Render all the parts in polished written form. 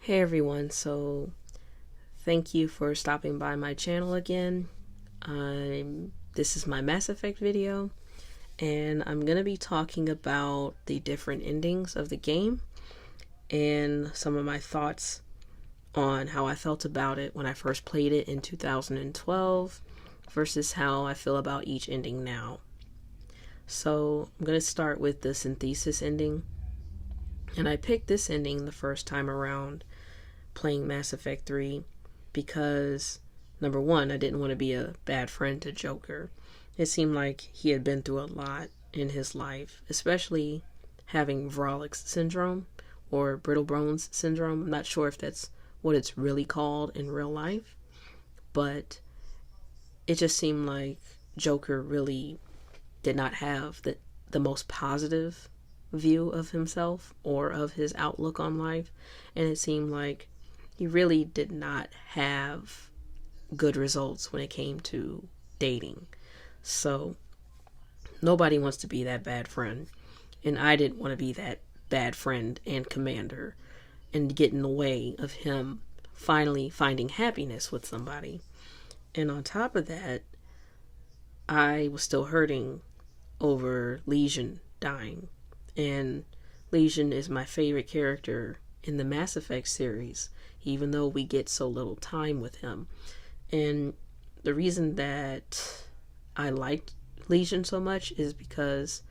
Hey everyone, so thank you for stopping by my channel again. This is my Mass Effect video, and I'm going to be talking about the different endings of the game and some of my thoughts on how I felt about it when I first played it in 2012 versus how I feel about each ending now. So I'm going to start with the synthesis ending, and I picked this ending the first time around playing Mass Effect 3 because, number one, I didn't want to be a bad friend to Joker. It seemed like he had been through a lot in his life, especially having Vrolix syndrome or brittle bones syndrome. I'm not sure if that's what it's really called in real life, but it just seemed like Joker really did not have the most positive view of himself or of his outlook on life, and it seemed like he really did not have good results when it came to dating. So nobody wants to be that bad friend, and I didn't want to be that bad friend and commander and get in the way of him finally finding happiness with somebody. And on top of that, I was still hurting over Legion dying, and Legion is my favorite character in the Mass Effect series, even though we get so little time with him. And the reason that I liked Legion so much is because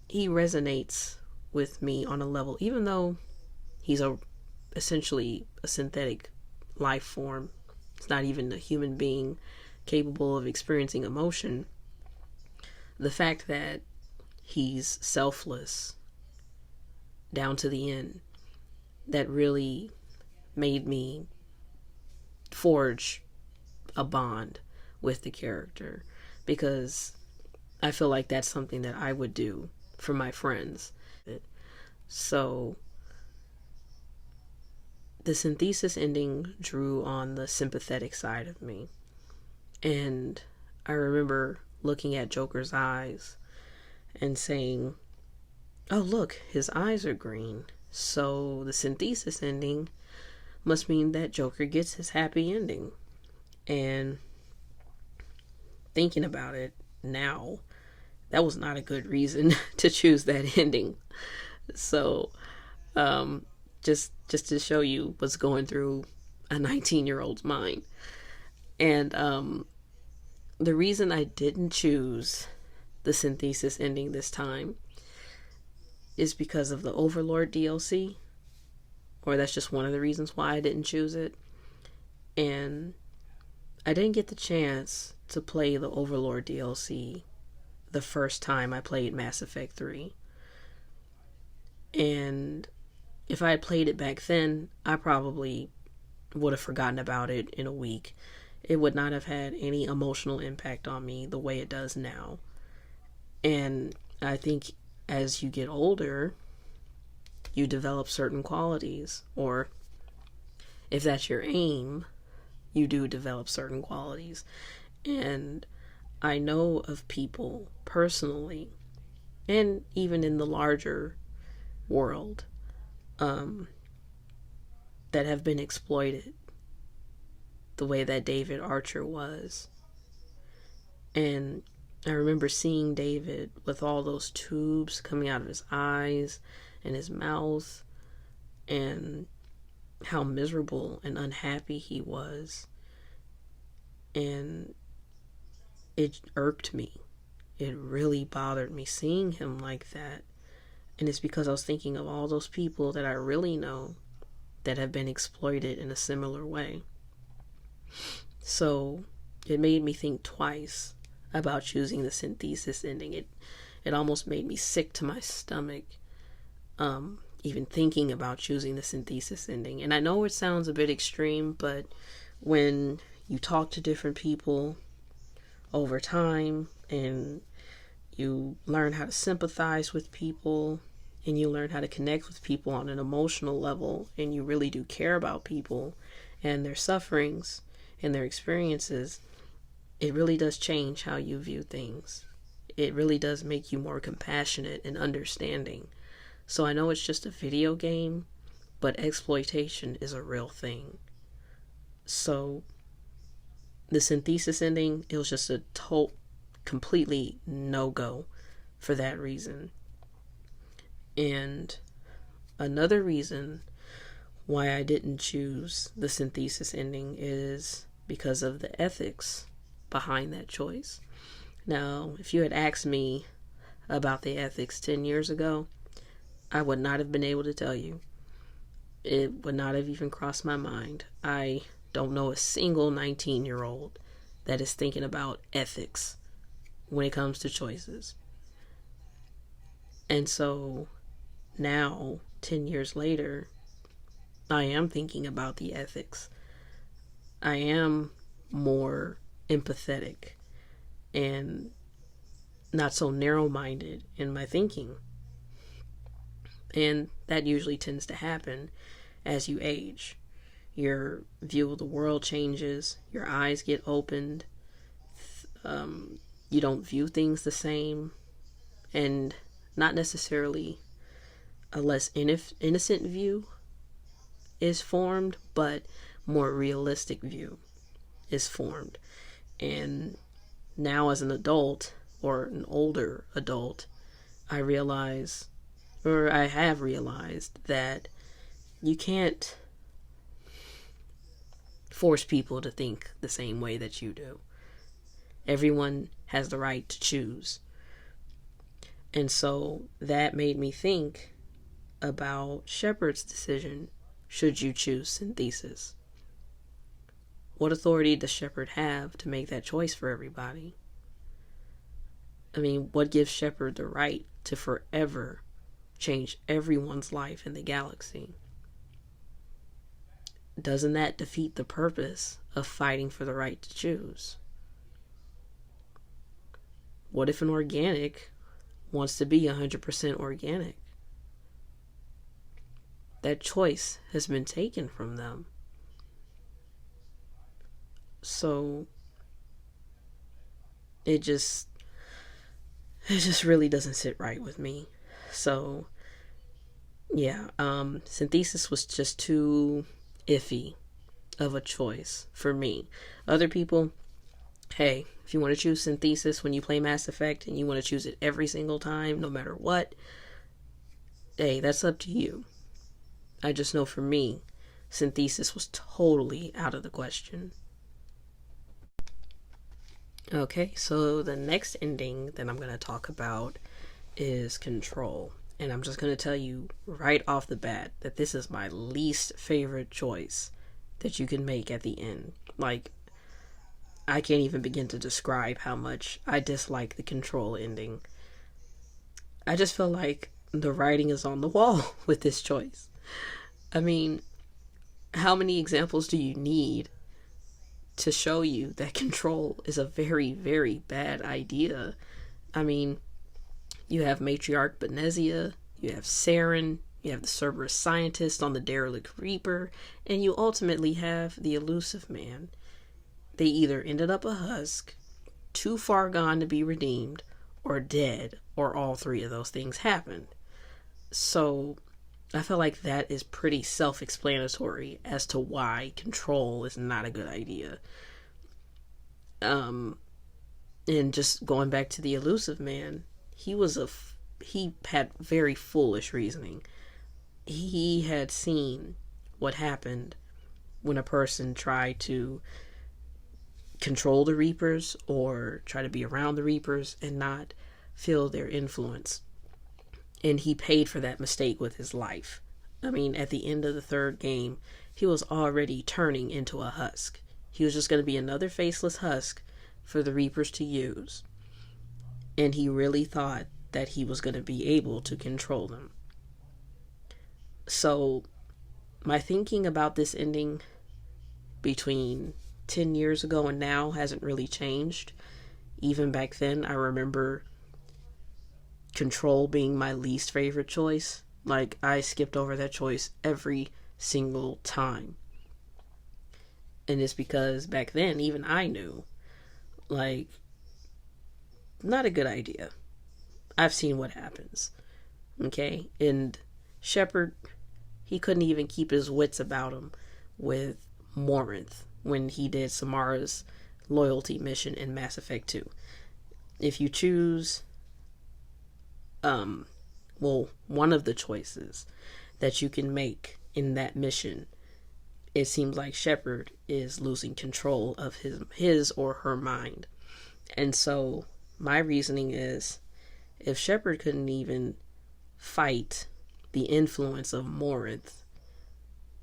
he resonates with me on a level, even though he's essentially a synthetic life form. It's not even a human being capable of experiencing emotion. The fact that he's selfless down to the end, that really made me forge a bond with the character, because I feel like that's something that I would do for my friends. So the synthesis ending drew on the sympathetic side of me, and I remember looking at Joker's eyes and saying, oh look, his eyes are green, so the synthesis ending must mean that Joker gets his happy ending. And thinking about it now, that was not a good reason to choose that ending. So just to show you what's going through a 19-year-old's mind. And the reason I didn't choose the synthesis ending this time is because of the Overlord DLC, or that's just one of the reasons why I didn't choose it. And I didn't get the chance to play the Overlord DLC the first time I played Mass Effect 3. And if I had played it back then, I probably would have forgotten about it in a week. It would not have had any emotional impact on me the way it does now. And I think as you get older, you develop certain qualities, or if that's your aim, you do develop certain qualities. And I know of people personally, and even in the larger world, that have been exploited the way that David Archer was. And I remember seeing David with all those tubes coming out of his eyes and his mouth, and how miserable and unhappy he was. And it irked me. It really bothered me seeing him like that. And it's because I was thinking of all those people that I really know that have been exploited in a similar way. So it made me think twice about choosing the synthesis ending. It almost made me sick to my stomach, even thinking about choosing the synthesis ending. And I know it sounds a bit extreme, but when you talk to different people over time, and you learn how to sympathize with people, and you learn how to connect with people on an emotional level, and you really do care about people and their sufferings and their experiences, it really does change how you view things. It really does make you more compassionate and understanding. So I know it's just a video game, but exploitation is a real thing. So the synthesis ending, it was just a completely no-go for that reason. And another reason why I didn't choose the synthesis ending is because of the ethics behind that choice. Now, if you had asked me about the ethics 10 years ago, I would not have been able to tell you. It would not have even crossed my mind. I don't know a single 19-year-old that is thinking about ethics when it comes to choices. And so now, 10 years later, I am thinking about the ethics. I am more empathetic and not so narrow-minded in my thinking. And that usually tends to happen as you age. Your view of the world changes, your eyes get opened, you don't view things the same, and not necessarily a less innocent view is formed, but more realistic view is formed. And now as an adult, or an older adult, I have realized that you can't force people to think the same way that you do. Everyone has the right to choose. And so that made me think about Shepard's decision. Should you choose synthesis? What authority does Shepard have to make that choice for everybody? I mean, what gives Shepard the right to forever change everyone's life in the galaxy? Doesn't that defeat the purpose of fighting for the right to choose? What if an organic wants to be 100% organic? That choice has been taken from them. So it just really doesn't sit right with me. So yeah, synthesis was just too iffy of a choice for me. Other people, hey, if you want to choose synthesis when you play Mass Effect and you want to choose it every single time, no matter what, hey, that's up to you. I just know for me, synthesis was totally out of the question. Okay, so the next ending that I'm going to talk about is Control. And I'm just going to tell you right off the bat that this is my least favorite choice that you can make at the end. Like, I can't even begin to describe how much I dislike the Control ending. I just feel like the writing is on the wall with this choice. I mean, how many examples do you need to show you that Control is a very, very bad idea? I mean, you have Matriarch Benezia, you have Saren, you have the Cerberus scientist on the derelict Reaper, and you ultimately have the Elusive Man. They either ended up a husk, too far gone to be redeemed, or dead, or all three of those things happened. So I feel like that is pretty self-explanatory as to why Control is not a good idea. And just going back to the Elusive Man, he had very foolish reasoning. He had seen what happened when a person tried to control the Reapers or try to be around the Reapers and not feel their influence. And he paid for that mistake with his life. I mean, at the end of the third game, he was already turning into a husk. He was just going to be another faceless husk for the Reapers to use. And he really thought that he was going to be able to control them. So, my thinking about this ending between 10 years ago and now hasn't really changed. Even back then, I remember Control being my least favorite choice. Like, I skipped over that choice every single time. And it's because back then, even I knew, like, not a good idea. I've seen what happens. Okay? And Shepard, he couldn't even keep his wits about him with Morinth when he did Samara's loyalty mission in Mass Effect 2. If you choose, one of the choices that you can make in that mission, it seems like Shepard is losing control of his or her mind. And so my reasoning is, if Shepard couldn't even fight the influence of Morinth,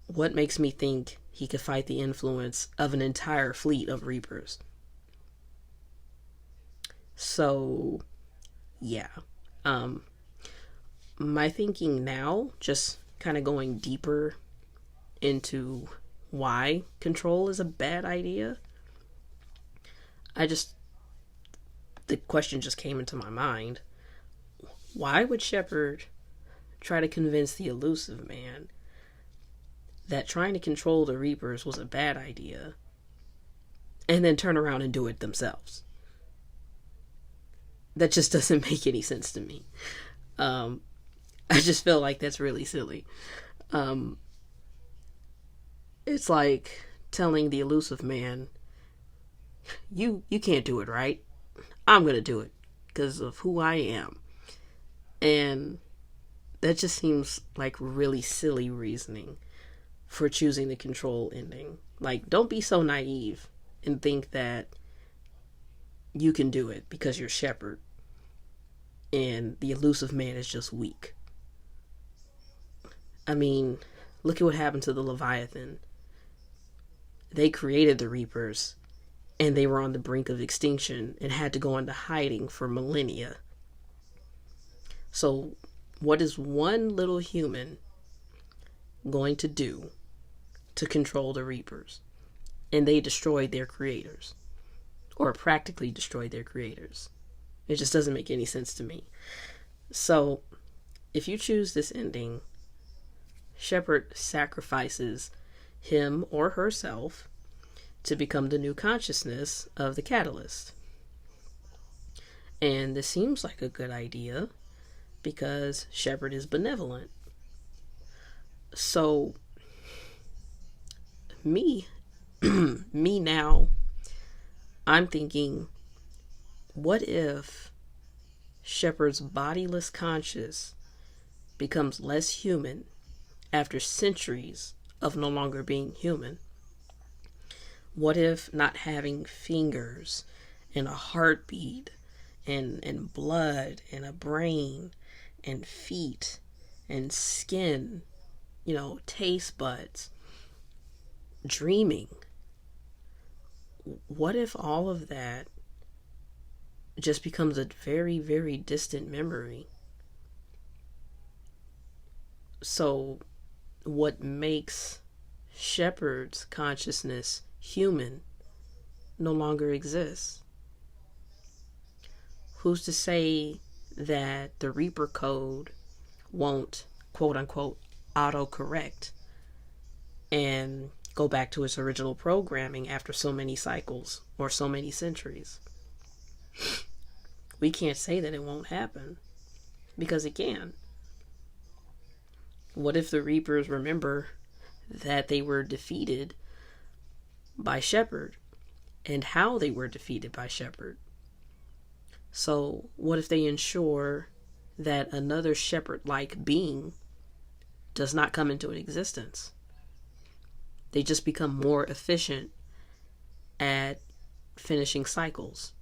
what makes me think he could fight the influence of an entire fleet of Reapers? So, yeah. My thinking now, just kind of going deeper into why control is a bad idea, the question just came into my mind. Why would Shepard try to convince the Elusive Man that trying to control the Reapers was a bad idea, and then turn around and do it themselves? That just doesn't make any sense to me. I just feel like that's really silly. It's like telling the Elusive Man, you can't do it, right? I'm gonna do it because of who I am. And that just seems like really silly reasoning for choosing the control ending. Like, don't be so naive and think that you can do it because you're Shepard and the Elusive Man is just weak. I mean, look at what happened to the Leviathan. They created the Reapers, and they were on the brink of extinction and had to go into hiding for millennia. So, what is one little human going to do to control the Reapers? And they destroyed their creators, or practically destroyed their creators. It just doesn't make any sense to me. So, if you choose this ending, Shepard sacrifices him or herself to become the new consciousness of the Catalyst. And this seems like a good idea because Shepard is benevolent. So, me now, I'm thinking, what if Shepard's bodiless conscious becomes less human after centuries of no longer being human? What if not having fingers and a heartbeat and blood and a brain and feet and skin, taste buds, dreaming, what if all of that just becomes a very, very distant memory? So what makes Shepard's consciousness human no longer exists? Who's to say that the Reaper code won't, quote unquote, autocorrect and go back to its original programming after so many cycles or so many centuries? We can't say that it won't happen, because it can. What if the Reapers remember that they were defeated by Shepard and how they were defeated by Shepard? So what if they ensure that another Shepard-like being does not come into existence? They just become more efficient at finishing cycles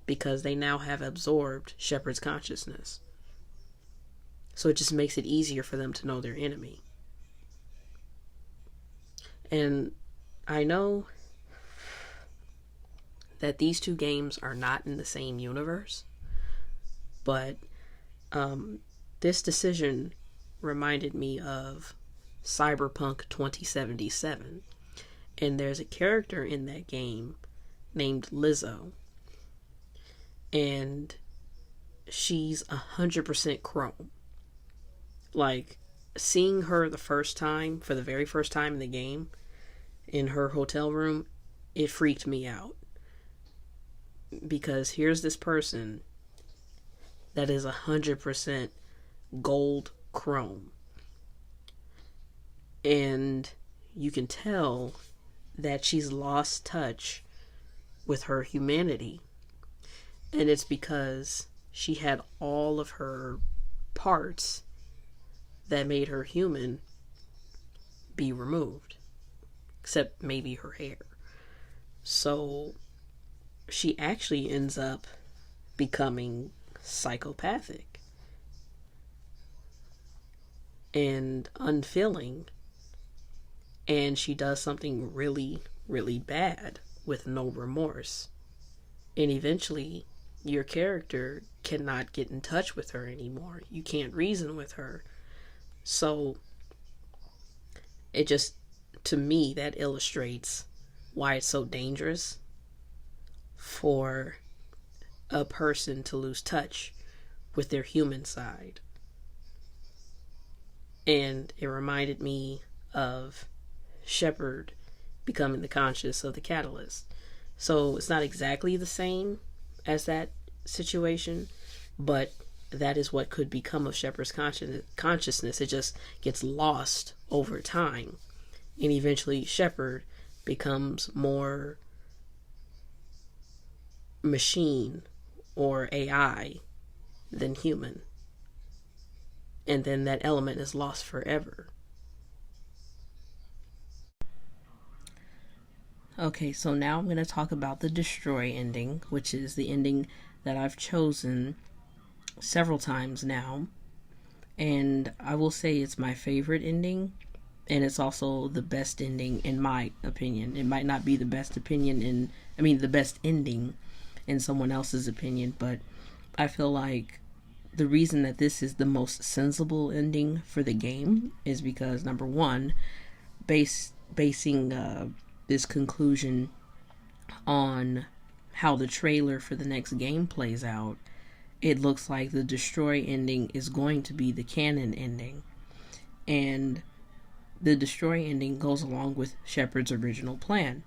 because they now have absorbed Shepard's consciousness. So it just makes it easier for them to know their enemy. And I know that these two games are not in the same universe, but this decision reminded me of Cyberpunk 2077. And there's a character in that game named Lizzo. And she's 100% chrome. Like, seeing her for the very first time in the game, in her hotel room, it freaked me out. Because here's this person that is 100% gold chrome. And you can tell that she's lost touch with her humanity. And it's because she had all of her parts that made her human be removed, except maybe her hair. So she actually ends up becoming psychopathic and unfeeling, and she does something really, really bad with no remorse. And eventually your character cannot get in touch with her anymore. You can't reason with her. So it just, to me, that illustrates why it's so dangerous for a person to lose touch with their human side. And it reminded me of Shepard becoming the conscious of the catalyst. So it's not exactly the same as that situation, but that is what could become of Shepard's consciousness. It just gets lost over time. And eventually Shepard becomes more machine or AI than human. And then that element is lost forever. Okay, so now I'm going to talk about the destroy ending, which is the ending that I've chosen several times now. And I will say it's my favorite ending, and it's also the best ending in my opinion. It might not be the best the best ending in someone else's opinion, but I feel like the reason that this is the most sensible ending for the game is because, number one, basing this conclusion on how the trailer for the next game plays out, it looks like the destroy ending is going to be the canon ending. And the destroy ending goes along with Shepard's original plan.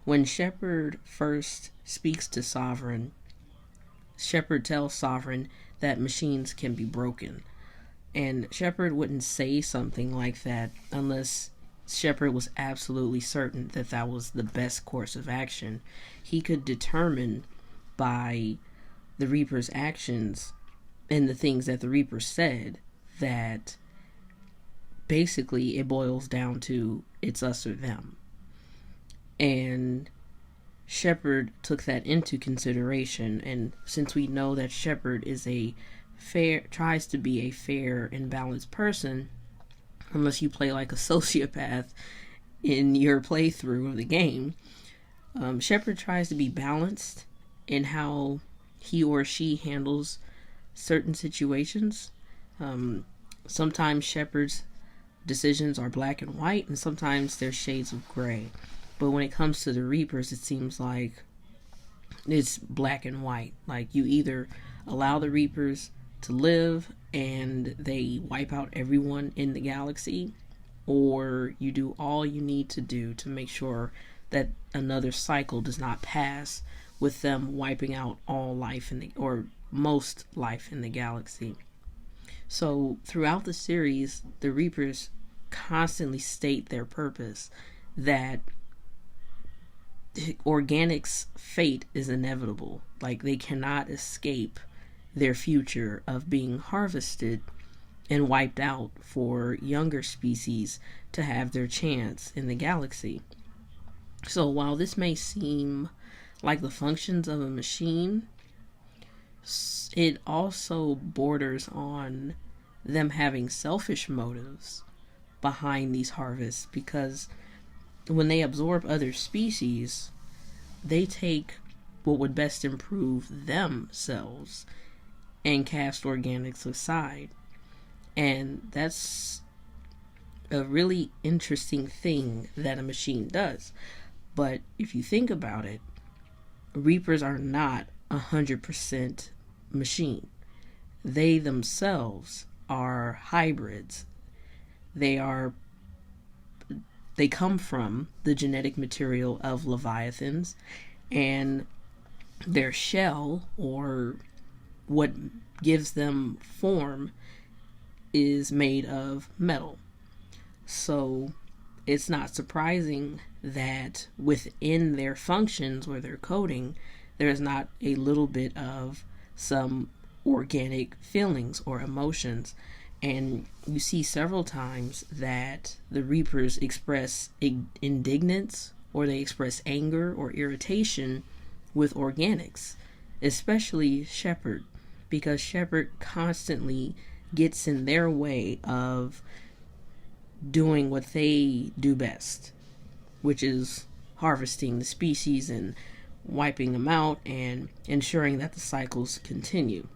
When Shepard first speaks to Sovereign, Shepard tells Sovereign that machines can be broken. And Shepard wouldn't say something like that unless Shepard was absolutely certain that that was the best course of action. He could determine by the Reaper's actions and the things that the Reaper said that basically it boils down to it's us or them. And Shepard took that into consideration, and since we know that Shepard is tries to be a fair and balanced person, unless you play like a sociopath in your playthrough of the game, Shepard tries to be balanced in how he or she handles certain situations. Sometimes Shepard's decisions are black and white, and sometimes there's shades of gray. But when it comes to the Reapers, it seems like it's black and white. Like, you either allow the Reapers to live and they wipe out everyone in the galaxy, or you do all you need to do to make sure that another cycle does not pass with them wiping out all life or most life in the galaxy. So throughout the series, the Reapers constantly state their purpose, that organic's fate is inevitable. Like, they cannot escape their future of being harvested and wiped out for younger species to have their chance in the galaxy. So while this may seem like the functions of a machine, it also borders on them having selfish motives behind these harvests, because when they absorb other species, they take what would best improve themselves and cast organics aside. And that's a really interesting thing that a machine does. But if you think about it, Reapers are not 100% machine. They themselves are hybrids. They come from the genetic material of leviathans, and their shell, or what gives them form, is made of metal. So it's not surprising that within their functions or their coding, there's not a little bit of some organic feelings or emotions. And you see several times that the Reapers express indignance, or they express anger or irritation with organics, especially Shepard, because Shepard constantly gets in their way of doing what they do best, which is harvesting the species and wiping them out and ensuring that the cycles continue.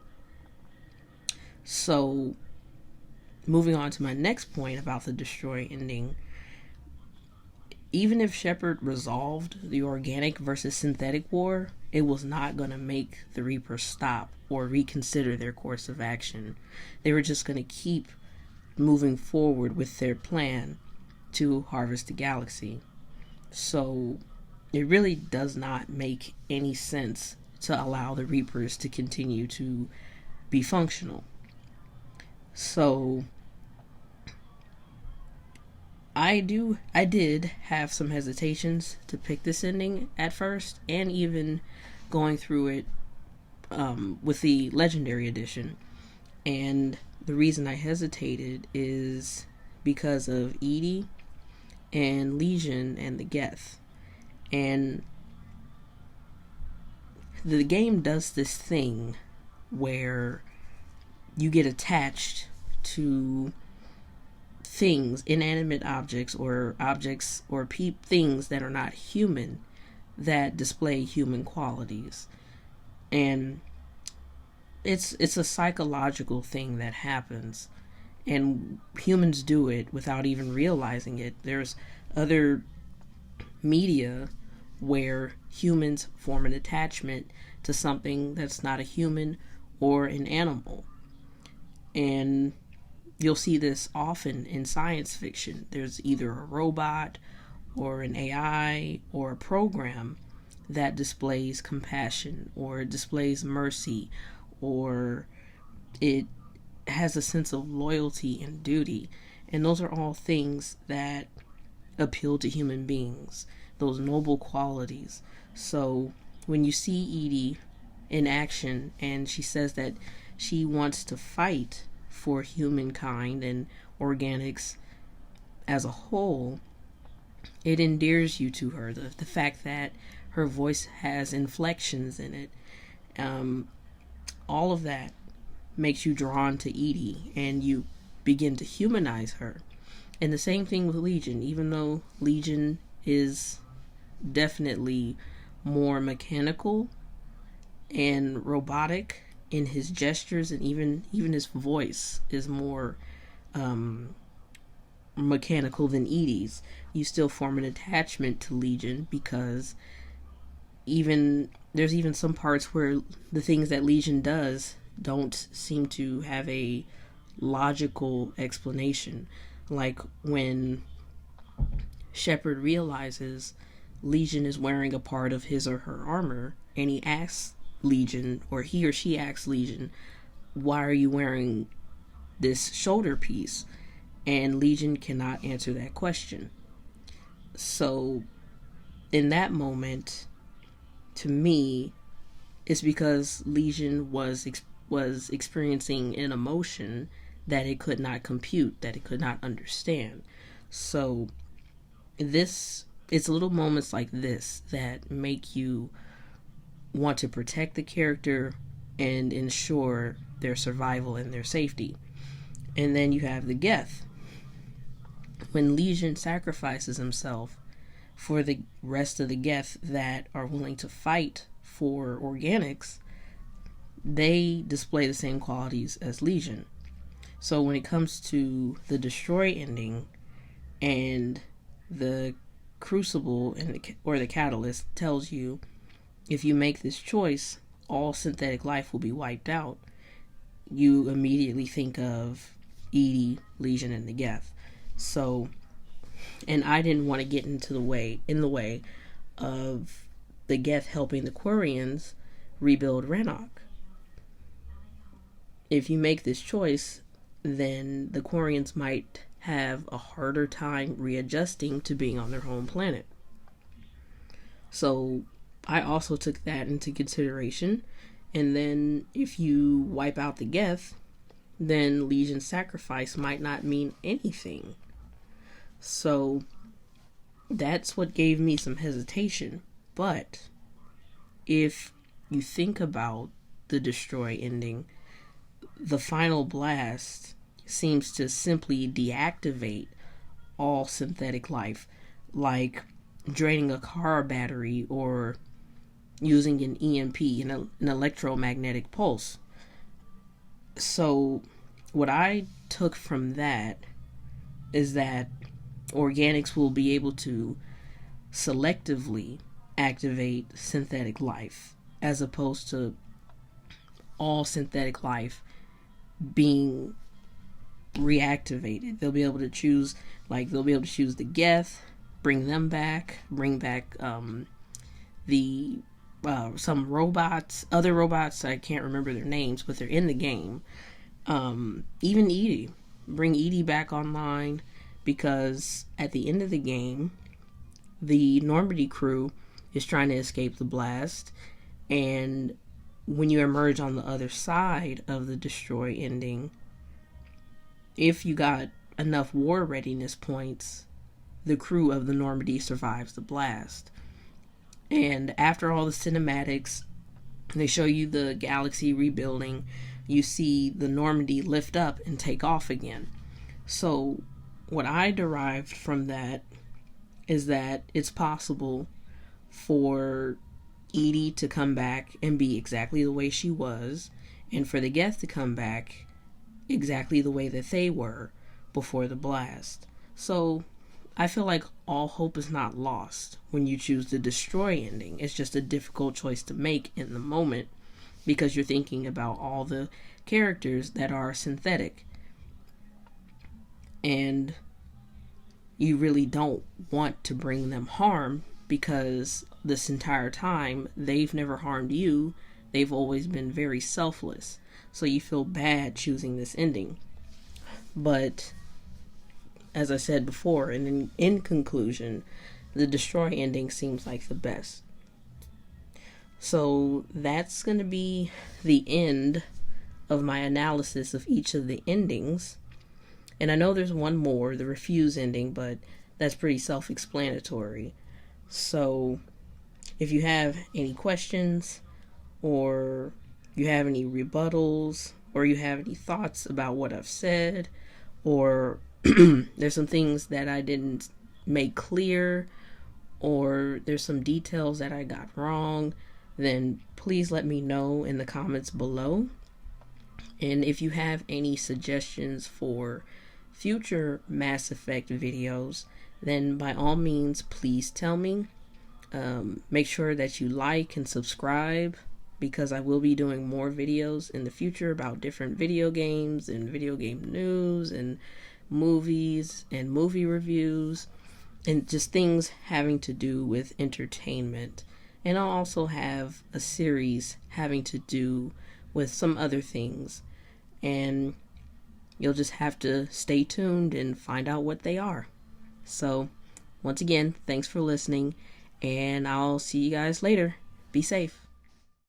So, moving on to my next point about the destroy ending, even if Shepard resolved the organic versus synthetic war, it was not going to make the Reapers stop or reconsider their course of action. They were just going to keep moving forward with their plan to harvest the galaxy. So it really does not make any sense to allow the Reapers to continue to be functional. So I did have some hesitations to pick this ending at first, and even going through it with the Legendary Edition. And the reason I hesitated is because of Edie and Legion and the Geth. And the game does this thing where you get attached to things, inanimate objects or things that are not human, that display human qualities. And it's a psychological thing that happens, and humans do it without even realizing it. There's other media where humans form an attachment to something that's not a human or an animal. And you'll see this often in science fiction. There's either a robot or an AI or a program that displays compassion or displays mercy, or it has a sense of loyalty and duty. And those are all things that appeal to human beings, those noble qualities. So when you see Edie in action and she says that she wants to fight for humankind and organics as a whole, it endears you to her. The fact that her voice has inflections in it, all of that makes you drawn to Edie, and you begin to humanize her. And the same thing with Legion. Even though Legion is definitely more mechanical and robotic in his gestures, and even his voice is more mechanical than Edie's, you still form an attachment to Legion, because there's even some parts where the things that Legion does don't seem to have a logical explanation. Like when Shepard realizes Legion is wearing a part of his or her armor, and he asks Legion, or he or she asks Legion, why are you wearing this shoulder piece? And Legion cannot answer that question. So in that moment, to me, it's because Legion was experiencing an emotion that it could not compute, that it could not understand. So it's little moments like this that make you want to protect the character and ensure their survival and their safety. And then you have the Geth. When Legion sacrifices himself for the rest of the Geth that are willing to fight for organics, they display the same qualities as Legion. So when it comes to the destroy ending, and the crucible or the catalyst tells you, if you make this choice, all synthetic life will be wiped out, you immediately think of Edie, Legion, and the Geth. So, and I didn't want to get in the way of the Geth helping the Quarians rebuild Rannoch. If you make this choice, then the Quarians might have a harder time readjusting to being on their home planet. So I also took that into consideration. And then if you wipe out the Geth, then Legion sacrifice might not mean anything. So that's what gave me some hesitation. But if you think about the destroy ending, the final blast seems to simply deactivate all synthetic life, like draining a car battery or using an EMP, an electromagnetic pulse. So what I took from that is that organics will be able to selectively activate synthetic life, as opposed to all synthetic life being reactivated. They'll be able to choose the Geth, bring back some robots, other robots, I can't remember their names, but they're in the game. Even Edie, bring Edie back online, because at the end of the game, the Normandy crew is trying to escape the blast, and when you emerge on the other side of the destroy ending, if you got enough war readiness points, the crew of the Normandy survives the blast. And after all the cinematics, they show you the galaxy rebuilding. You see the Normandy lift up and take off again. So what I derived from that is that it's possible for Edie to come back and be exactly the way she was, and for the Geth to come back exactly the way that they were before the blast. So I feel like all hope is not lost when you choose the destroy ending. It's just a difficult choice to make in the moment, because you're thinking about all the characters that are synthetic, and you really don't want to bring them harm, because this entire time they've never harmed you. They've always been very selfless, so you feel bad choosing this ending. But as I said before, and in conclusion, the destroy ending seems like the best. So that's going to be the end of my analysis of each of the endings. And I know there's one more, the refuse ending, but that's pretty self-explanatory. So if you have any questions, or you have any rebuttals, or you have any thoughts about what I've said, or there's some things that I didn't make clear, or there's some details that I got wrong, then please let me know in the comments below. And if you have any suggestions for future Mass Effect videos, then by all means, please tell me. Make sure that you like and subscribe, because I will be doing more videos in the future about different video games and video game news and movies and movie reviews and just things having to do with entertainment. And I'll also have a series having to do with some other things, and you'll just have to stay tuned and find out what they are. So once again, thanks for listening, and I'll see you guys later. Be safe.